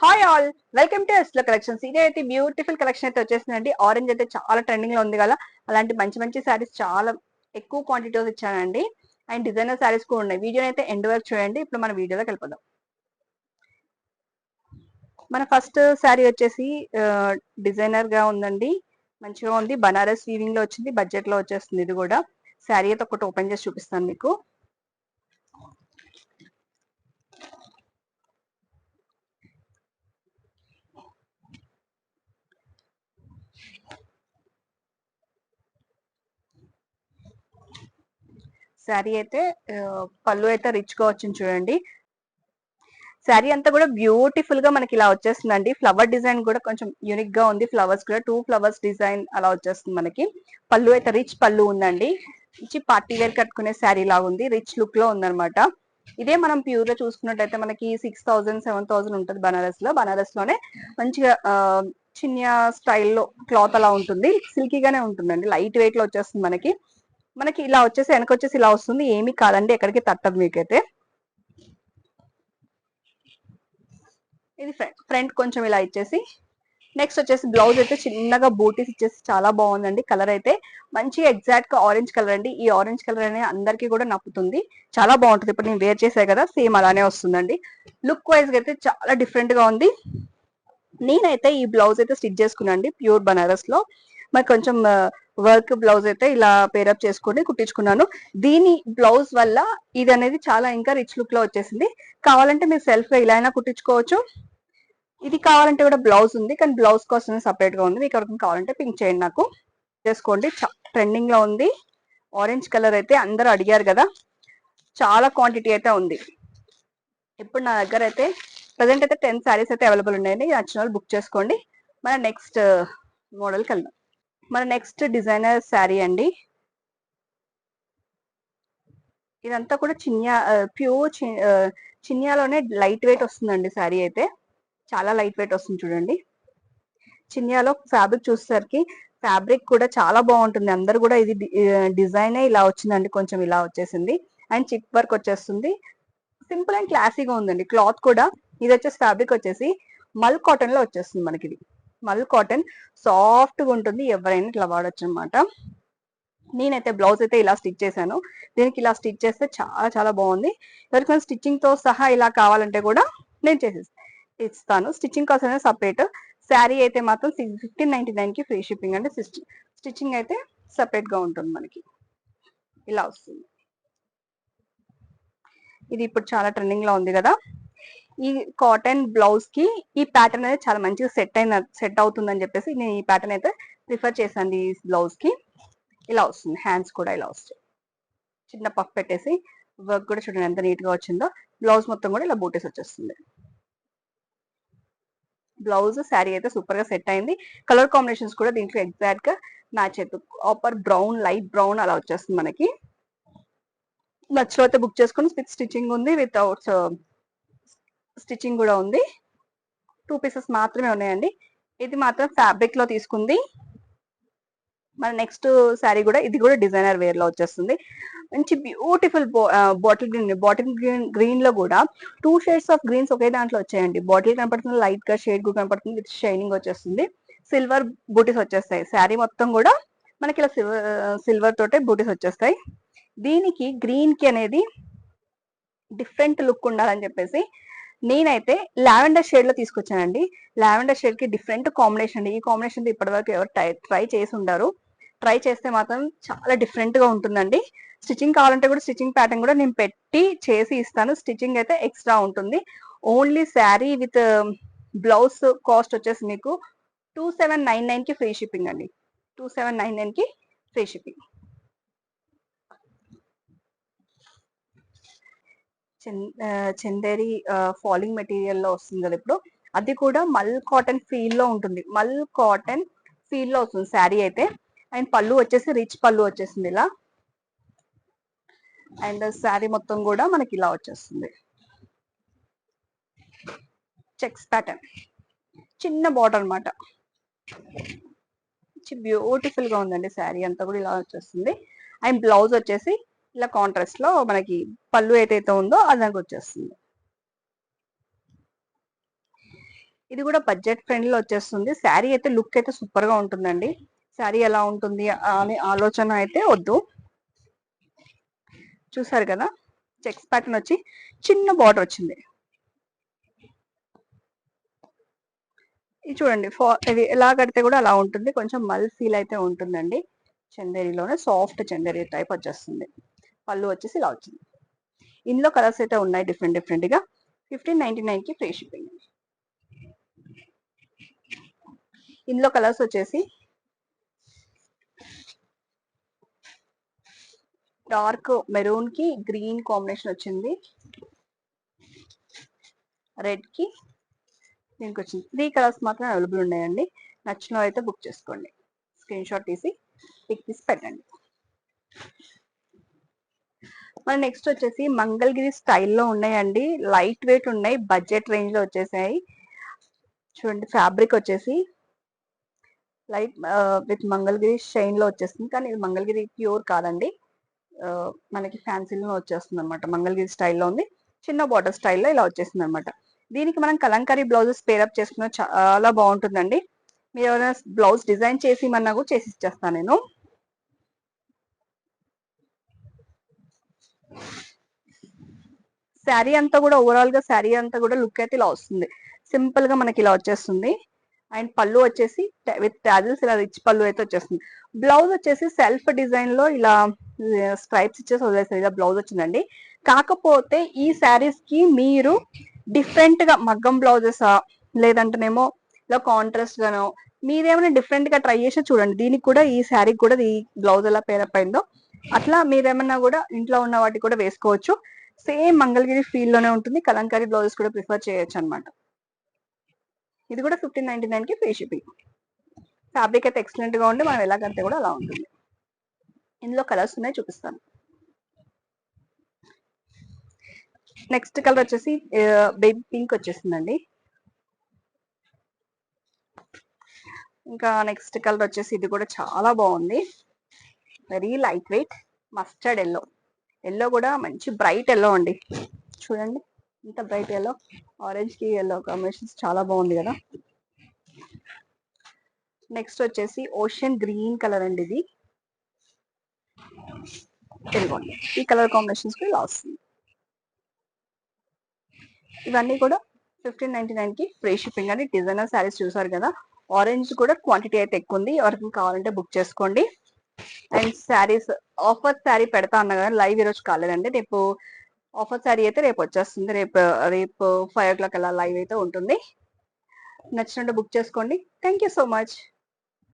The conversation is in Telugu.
హాయ్ ఆల్, వెల్కమ్ టు ఎస్లో కలెక్షన్స్. ఇదే అయితే బ్యూటిఫుల్ కలెక్షన్ అయితే వచ్చేసిందండి. ఆరెంజ్ అయితే చాలా ట్రెండింగ్ లో ఉంది కదా, అలాంటి మంచి మంచి శారీస్ చాలా ఎక్కువ క్వాంటిటీస్ ఇచ్చానండి. అండ్ డిజైనర్ శారీస్ కూడా ఉన్నాయి. వీడియోని అయితే ఎండ్ వరకు చూడండి. ఇప్పుడు మన వీడియోలోకి వెళ్ళిపోదాం. మన ఫస్ట్ శారీ వచ్చేసి డిజైనర్ గా ఉందండి, మంచిగా ఉంది. బనారస్ వీవింగ్ లో వచ్చింది, బడ్జెట్ లో వచ్చేస్తుంది. ఇది కూడా శారీ అయితే ఒకటి ఓపెన్ చేసి చూపిస్తాను మీకు. శారీ అయితే పళ్ళు అయితే రిచ్ గా వచ్చింది చూడండి. శారీ అంతా కూడా బ్యూటిఫుల్ గా మనకి ఇలా వచ్చేస్తుందండి. ఫ్లవర్ డిజైన్ కూడా కొంచెం యూనిక్ గా ఉంది. ఫ్లవర్స్ కూడా 2 ఫ్లవర్స్ డిజైన్ అలా వచ్చేస్తుంది మనకి. పళ్ళు అయితే రిచ్ పళ్ళు ఉందండి. మంచి పార్టీ వేర్ కట్టుకునే శారీ లాగా ఉంది. రిచ్ లుక్ లో ఉందన్నమాట. ఇదే మనం ప్యూర్ గా చూసుకున్నట్టయితే మనకి 6,000 7,000 ఉంటుంది బనారస్ లో. బనారస్ లోనే మంచిగా చిన్న స్టైల్లో క్లాత్ అలా ఉంటుంది. సిల్కీగానే ఉంటుందండి. లైట్ వెయిట్ లో వచ్చేస్తుంది మనకి. మనకి ఇలా వచ్చేసి వెనక వచ్చేసి ఇలా వస్తుంది. ఏమీ కాదండి, ఎక్కడికి తట్టదు మీకైతే. ఇది ఫ్రంట్ కొంచెం ఇలా ఇచ్చేసి, నెక్స్ట్ వచ్చేసి బ్లౌజ్ అయితే చిన్నగా బూటీస్ ఇచ్చేసి చాలా బాగుందండి. కలర్ అయితే మంచిగా ఎగ్జాక్ట్ గా ఆరెంజ్ కలర్ అండి. ఈ ఆరెంజ్ కలర్ అనేది అందరికీ కూడా నప్పుతుంది, చాలా బాగుంటుంది. ఇప్పుడు నేను వేర్ చేసే కదా, సేమ్ అలానే వస్తుందండి. లుక్ వైజ్ గా అయితే చాలా డిఫరెంట్ గా ఉంది. నేనైతే ఈ బ్లౌజ్ అయితే స్టిచ్ చేసుకున్నాను ప్యూర్ బనారస్ లో. మరి కొంచెం వర్క్ బ్లౌజ్ అయితే ఇలా పేరప్ చేసుకొని కుట్టించుకున్నాను. దీని బ్లౌజ్ వల్ల ఇది అనేది చాలా ఇంకా రిచ్ లుక్ లో వచ్చేసింది. కావాలంటే మీరు సెల్ఫ్ గా ఇలా అయినా కుట్టించుకోవచ్చు. ఇది కావాలంటే కూడా బ్లౌజ్ ఉంది, కానీ బ్లౌజ్ కోసం సపరేట్ గా ఉంది. మీకు ఎవరికి కావాలంటే పింక్ చేయండి నాకు చేసుకోండి. ట్రెండింగ్ లో ఉంది. ఆరెంజ్ కలర్ అయితే అందరూ అడిగారు కదా, చాలా క్వాంటిటీ అయితే ఉంది. ఇప్పుడు నా దగ్గర అయితే ప్రజెంట్ అయితే 10 శారీస్ అయితే అవైలబుల్ ఉన్నాయండి. నచ్చిన వాళ్ళు బుక్ చేసుకోండి. మన నెక్స్ట్ మోడల్కి వెళ్దాం. మన నెక్స్ట్ డిజైనర్ శారీ అండి. ఇదంతా కూడా ప్యూర్ చిన్యాలోనే లైట్ వెయిట్ వస్తుందండి. శారీ అయితే చాలా లైట్ వెయిట్ వస్తుంది చూడండి. చిన్యాలో ఫ్యాబ్రిక్ చూసేసరికి ఫ్యాబ్రిక్ కూడా చాలా బాగుంటుంది. అందరు కూడా ఇది డిజైనే ఇలా వచ్చిందండి, కొంచెం ఇలా వచ్చేసింది. అండ్ చిప్ వర్క్ వచ్చేస్తుంది. సింపుల్ అండ్ క్లాసీగా ఉందండి. క్లాత్ కూడా ఇది వచ్చేసి ఫ్యాబ్రిక్ వచ్చేసి మల్ కాటన్ లో వచ్చేస్తుంది మనకి. ఇది మల్ కాటన్ సాఫ్ట్ గా ఉంటుంది. ఎవరైనా ఇట్లా వాడచ్చు అనమాట. నేనైతే బ్లౌజ్ అయితే ఇలా స్టిచ్ చేశాను. దీనికి ఇలా స్టిచ్ చేస్తే చాలా చాలా బాగుంది. ఎవరికైనా స్టిచ్చింగ్ తో సహా ఇలా కావాలంటే కూడా నేను ఇస్తాను. స్టిచ్చింగ్ కాస్ట్ అనేది సపరేట్. శారీ అయితే మాత్రం 1599 కి ఫ్రీ షిప్పింగ్ అంటే స్టిచ్చింగ్ అయితే సపరేట్ గా ఉంటుంది మనకి. ఇలా వస్తుంది. ఇది ఇప్పుడు చాలా ట్రెండింగ్ లో ఉంది కదా. ఈ కాటన్ బ్లౌజ్ కి ఈ ప్యాటర్న్ అనేది చాలా మంచిగా సెట్ అవుతుందని చెప్పేసి నేను ఈ ప్యాటర్న్ అయితే ప్రిఫర్ చేశాను. ఈ బ్లౌజ్ కి ఇలా వస్తుంది. హ్యాండ్స్ కూడా ఇలా వస్తాయి. చిన్న పఫ్ పెట్టేసి వర్క్ కూడా చూడండి ఎంత నీట్ గా వచ్చిందో. బ్లౌజ్ మొత్తం కూడా ఇలా బూటీస్ వచ్చేస్తుంది. బ్లౌజ్ శారీ అయితే సూపర్ గా సెట్ అయింది. కలర్ కాంబినేషన్స్ కూడా దీంట్లో ఎగ్జాక్ట్ గా మ్యాచ్ అవుతుంది. కాపర్ బ్రౌన్, లైట్ బ్రౌన్ అలా వచ్చేస్తుంది మనకి. నచ్చిలో అయితే బుక్ చేసుకుని విత్ స్టిచ్చింగ్ ఉంది, వితౌట్ స్టిచ్చింగ్ కూడా ఉంది. 2 పీసెస్ మాత్రమే ఉన్నాయండి. ఇది మాత్రం ఫ్యాబ్రిక్ లో తీసుకుంది. మన నెక్స్ట్ శారీ కూడా ఇది కూడా డిజైనర్ వేర్ లో వచ్చేస్తుంది. మంచి బ్యూటిఫుల్ బాటిల్ గ్రీన్ లో కూడా 2 షేడ్స్ ఆఫ్ గ్రీన్స్ ఒకే దాంట్లో వచ్చాయండి. బాటిల్ కనపడుతుంది, లైట్ గా షేడ్ కూడా కనపడుతుంది, విత్ షైనింగ్ వచ్చేస్తుంది. సిల్వర్ బూటీస్ వచ్చేస్తాయి. శారీ మొత్తం కూడా మనకి ఇలా సిల్వర్ తోటే బూటీస్ వచ్చేస్తాయి. దీనికి గ్రీన్ కి అనేది డిఫరెంట్ లుక్ ఉండాలని చెప్పేసి నేనైతే లావెండర్ షేడ్ లో తీసుకొచ్చానండి. లావెండర్ షేడ్ కి డిఫరెంట్ కాంబినేషన్ అండి. ఈ కాంబినేషన్ ఇప్పటివరకు ఎవరు ట్రై చేసి ఉండరు. ట్రై చేస్తే మాత్రం చాలా డిఫరెంట్ గా ఉంటుందండి. స్టిచ్చింగ్ కావాలంటే కూడా స్టిచ్చింగ్ ప్యాటర్న్ కూడా నేను పెట్టి చేసి ఇస్తాను. స్టిచ్చింగ్ అయితే ఎక్స్ట్రా ఉంటుంది. Only sari with blouse cost వచ్చేసి మీకు 2799 కి ఫ్రీ షిప్పింగ్ అండి. 2799 కి free shipping. Chanderi falling material లో వస్తుంది కదా ఇప్పుడు. అది కూడా మల్ కాటన్ ఫీల్ లో ఉంటుంది. మల్ కాటన్ ఫీల్ లో వస్తుంది శారీ అయితే. అండ్ పళ్ళు వచ్చేసి రిచ్ పళ్ళు వచ్చేసింది ఇలా. అండ్ శారీ మొత్తం కూడా మనకి ఇలా వచ్చేస్తుంది. చెక్స్ ప్యాటర్న్, చిన్న బార్డర్ అనమాట. బ్యూటిఫుల్ గా ఉందండి. శారీ అంతా కూడా ఇలా వచ్చేస్తుంది. అండ్ బ్లౌజ్ వచ్చేసి ఇలా కాంట్రాస్ట్ లో మనకి పళ్ళు ఏదైతే ఉందో అది నాకు వచ్చేస్తుంది. ఇది కూడా బడ్జెట్ ఫ్రెండ్లీలో వచ్చేస్తుంది. శారీ అయితే లుక్ అయితే సూపర్ గా ఉంటుందండి. శారీ ఎలా ఉంటుంది అనే ఆలోచన అయితే వద్దు. చూసారు కదా, చెక్స్ ప్యాటర్న్ వచ్చి చిన్న బార్డర్ వచ్చింది. ఇది చూడండి, ఇది ఎలా కడితే కూడా అలా ఉంటుంది. కొంచెం మల్ ఫీల్ అయితే ఉంటుందండి. చందేరిలోనే సాఫ్ట్ చందేరి టైప్ వచ్చేస్తుంది. పళ్ళు వచ్చేసి ఇలా వచ్చింది. ఇందులో కలర్స్ అయితే ఉన్నాయి డిఫరెంట్ డిఫరెంట్ గా. 1599 కి ఫ్రీ షిప్పింగ్. ఇందులో కలర్స్ వచ్చేసి డార్క్ మెరూన్ కి గ్రీన్ కాంబినేషన్ వచ్చింది, రెడ్ కి దీనికి వచ్చింది. 3 కలర్స్ మాత్రం అవైలబుల్ ఉన్నాయండి. నచ్చిన అయితే బుక్ చేసుకోండి. స్క్రీన్ షాట్ తీసి పిక్ తీసి పెట్టండి. మన నెక్స్ట్ వచ్చేసి మంగళగిరి స్టైల్లో ఉన్నాయండి. లైట్ వెయిట్ ఉన్నాయి, బడ్జెట్ రేంజ్ లో వచ్చేసాయి. చూడండి, ఫ్యాబ్రిక్ వచ్చేసి లైట్ విత్ మంగళగిరి షైన్ లో వచ్చేస్తుంది. కానీ ఇది మంగళగిరి ప్యూర్ కాదండి, మనకి ఫ్యాన్సీలో వచ్చేస్తుంది అనమాట. మంగళగిరి స్టైల్లో ఉంది, చిన్న బార్డర్ స్టైల్లో ఇలా వచ్చేస్తుంది అనమాట. దీనికి మనం కలంకారీ బ్లౌజెస్ పేరప్ చేసుకున్న చాలా బాగుంటుందండి. మీరు ఎవరైనా బ్లౌజ్ డిజైన్ చేసి ఇమన్నా కూడా చేసి ఇచ్చేస్తాను నేను. శారీ అంతా కూడా ఓవరాల్ గా శారీ అంతా కూడా లుక్ అయితే ఇలా వస్తుంది. సింపుల్ గా మనకి ఇలా వచ్చేస్తుంది. అండ్ పళ్ళు వచ్చేసి విత్ టాజిల్స్ ఇలా రిచ్ పళ్ళు అయితే వచ్చేస్తుంది. బ్లౌజ్ వచ్చేసి సెల్ఫ్ డిజైన్ లో ఇలా స్ట్రైప్స్ ఇచ్చేసి వదిలేస్తారు. ఇలా బ్లౌజ్ వచ్చిందండి. కాకపోతే ఈ శారీస్ కి మీరు డిఫరెంట్ గా మగ్గం బ్లౌజెస్ లేదంటేనేమో ఇలా కాంట్రాస్ట్ గానో మీరేమైనా డిఫరెంట్ గా ట్రై చేసి చూడండి. దీనికి కూడా ఈ శారీకి కూడా ఈ బ్లౌజ్ ఎలా పేరప్ అయిందో అట్లా మీరేమన్నా కూడా ఇంట్లో ఉన్న వాటికి కూడా వేసుకోవచ్చు. సేమ్ మంగళగిరి ఫీల్ లోనే ఉంటుంది. కలంకారీ బ్లౌజెస్ కూడా ప్రిఫర్ చేయొచ్చు అనమాట. ఇది కూడా 1599 కి ఫ్రీ షిప్పింగ్. ఫ్యాబ్రిక్ అయితే ఎక్సలెంట్ గా ఉండి మనం ఎలా కడితే కూడా అలా ఉంటుంది. ఇందులో కలర్స్ ఉన్నాయి, చూపిస్తాను. నెక్స్ట్ కలర్ వచ్చేసి బేబీ పింక్ వచ్చేసిందండి. ఇంకా నెక్స్ట్ కలర్ వచ్చేసి ఇది కూడా చాలా బాగుంది. Very light weight mustard yellow. Yellow కూడా మంచి బ్రైట్ ఎల్లో అండి. చూడండి ఇంత బ్రైట్ ఎల్లో, ఆరెంజ్ కి ఎల్లో కాంబినేషన్స్ చాలా బాగుంది కదా. నెక్స్ట్ వచ్చేసి ఓషన్ గ్రీన్ కలర్ అండి. ఇది తెలుగుండి. ఈ కలర్ కాంబినేషన్స్ కూడా ఇలా వస్తుంది. ఇవన్నీ కూడా 1599 కి ఫ్రీ షిప్పింగ్ అండి. డిజైనర్ శారీస్ చూసారు కదా. ఆరెంజ్ కూడా క్వాంటిటీ అయితే ఎక్కువ ఉంది, ఎవరికి కావాలంటే బుక్ చేసుకోండి. అండ్ శారీస్ ఆఫర్ శారీ పెడతా అన్నా కదా, లైవ్ ఈరోజు కాలేదండి. రేపు ఆఫర్ శారీ అయితే రేపు వచ్చేస్తుంది. రేపు 5 o'clock అలా లైవ్ అయితే ఉంటుంది. నచ్చినట్టు బుక్ చేసుకోండి. Thank you so much.